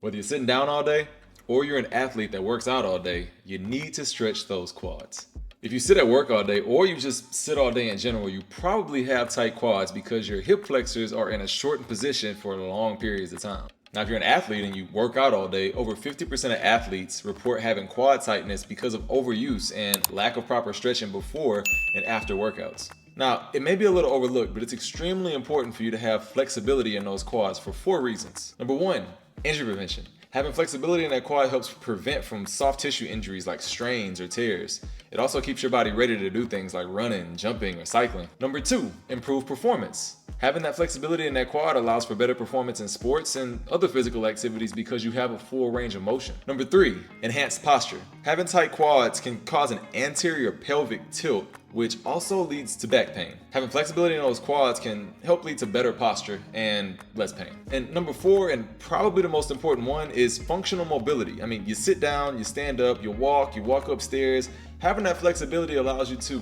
Whether you're sitting down all day or you're an athlete that works out all day, you need to stretch those quads. If you sit at work all day or you just sit all day in general, you probably have tight quads because your hip flexors are in a shortened position for long periods of time. Now, if you're an athlete and you work out all day, over 50% of athletes report having quad tightness because of overuse and lack of proper stretching before and after workouts. Now, it may be a little overlooked, but it's extremely important for you to have flexibility in those quads for 4 reasons. Number 1, injury prevention. Having flexibility in that quad helps prevent from soft tissue injuries like strains or tears. It also keeps your body ready to do things like running, jumping, or cycling. Number 2, improve performance. Having that flexibility in that quad allows for better performance in sports and other physical activities because you have a full range of motion. Number 3, enhanced posture. Having tight quads can cause an anterior pelvic tilt, which also leads to back pain. Having flexibility in those quads can help lead to better posture and less pain. And number 4, and probably the most important one, is functional mobility. I mean, you sit down, you stand up, you walk upstairs. Having that flexibility allows you to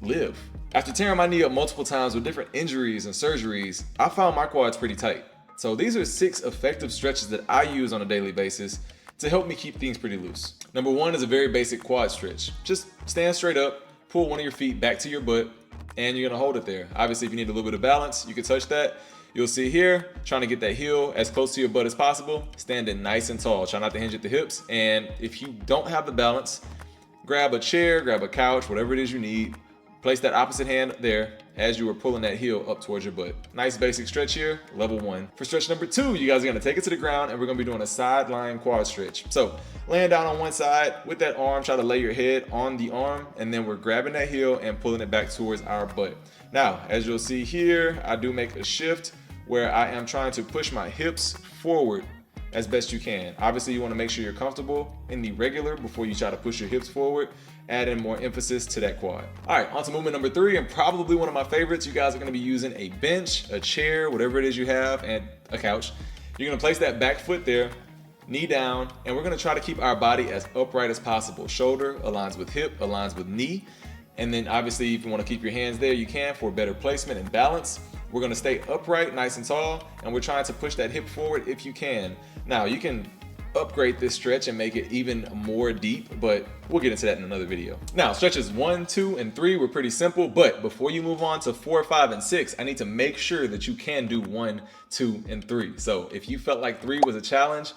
live. After tearing my knee up multiple times with different injuries and surgeries, I found my quads pretty tight. So these are 6 effective stretches that I use on a daily basis to help me keep things pretty loose. Number 1 is a very basic quad stretch. Just stand straight up, pull one of your feet back to your butt, and you're gonna hold it there. Obviously, if you need a little bit of balance, you can touch that. You'll see here, trying to get that heel as close to your butt as possible, standing nice and tall. Try not to hinge at the hips. And if you don't have the balance, grab a chair, grab a couch, whatever it is you need. Place that opposite hand there as you are pulling that heel up towards your butt. Nice basic stretch here, level 1. For stretch number 2, you guys are gonna take it to the ground and we're gonna be doing a side lying quad stretch. So laying down on one side with that arm, try to lay your head on the arm, and then we're grabbing that heel and pulling it back towards our butt. Now, as you'll see here, I do make a shift where I am trying to push my hips forward as best you can. Obviously, you wanna make sure you're comfortable in the regular before you try to push your hips forward, adding more emphasis to that quad. All right, on to movement number 3, and probably one of my favorites. You guys are gonna be using a bench, a chair, whatever it is you have, and a couch. You're gonna place that back foot there, knee down, and we're gonna try to keep our body as upright as possible. Shoulder aligns with hip, aligns with knee. And then obviously, if you wanna keep your hands there, you can for better placement and balance. We're gonna stay upright, nice and tall, and we're trying to push that hip forward if you can. Now, you can upgrade this stretch and make it even more deep, but we'll get into that in another video. Now, stretches 1, 2, and 3 were pretty simple, but before you move on to 4, 5, and 6, I need to make sure that you can do 1, 2, and 3. So if you felt like 3 was a challenge,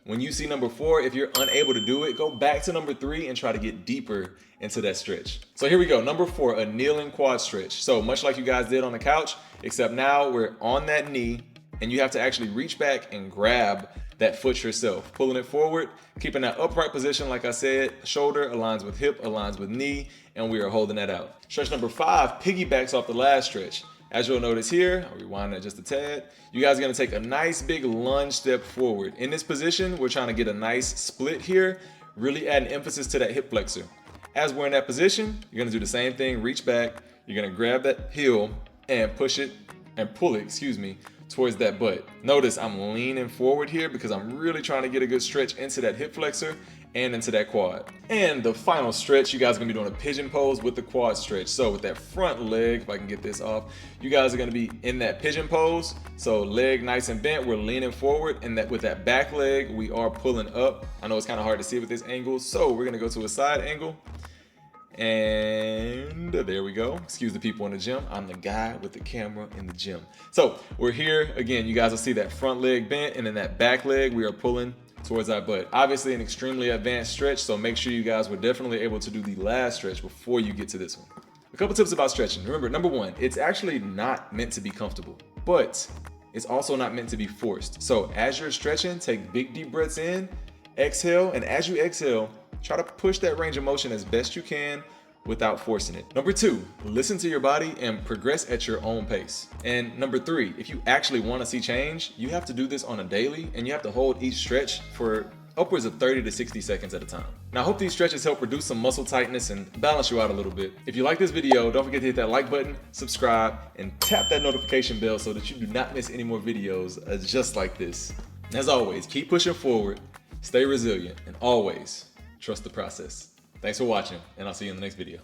when you see number 4, if you're unable to do it, go back to number 3 and try to get deeper into that stretch. So here we go, number 4, a kneeling quad stretch. So much like you guys did on the couch, except now we're on that knee and you have to actually reach back and grab that foot yourself, pulling it forward, keeping that upright position. Like I said, shoulder aligns with hip, aligns with knee, and we are holding that out. Stretch number 5 piggybacks off the last stretch. As you'll notice here, I'll rewind that just a tad. You guys are gonna take a nice big lunge step forward. In this position, we're trying to get a nice split here, really adding emphasis to that hip flexor. As we're in that position, you're gonna do the same thing, reach back, you're gonna grab that heel and push it and pull it, towards that butt. Notice I'm leaning forward here because I'm really trying to get a good stretch into that hip flexor and into that quad. And the final stretch, you guys are gonna be doing a pigeon pose with the quad stretch. So with that front leg, if I can get this off, you guys are gonna be in that pigeon pose. So leg nice and bent, we're leaning forward, and that with that back leg, we are pulling up. I know it's kind of hard to see with this angle, so we're gonna go to a side angle. And there we go. Excuse the people in the gym. I'm the guy with the camera in the gym. So we're here again. You guys will see that front leg bent, and then that back leg we are pulling towards our butt. Obviously an extremely advanced stretch, so make sure you guys were definitely able to do the last stretch before you get to this one. A couple tips about stretching. Remember, number 1, it's actually not meant to be comfortable, but it's also not meant to be forced. So as you're stretching, take big deep breaths in, exhale, and as you exhale, try to push that range of motion as best you can without forcing it. Number 2, listen to your body and progress at your own pace. And number 3, if you actually want to see change, you have to do this on a daily, and you have to hold each stretch for upwards of 30 to 60 seconds at a time. Now, I hope these stretches help reduce some muscle tightness and balance you out a little bit. If you like this video, don't forget to hit that like button, subscribe, and tap that notification bell so that you do not miss any more videos just like this. As always, keep pushing forward, stay resilient, and always trust the process. Thanks for watching, and I'll see you in the next video.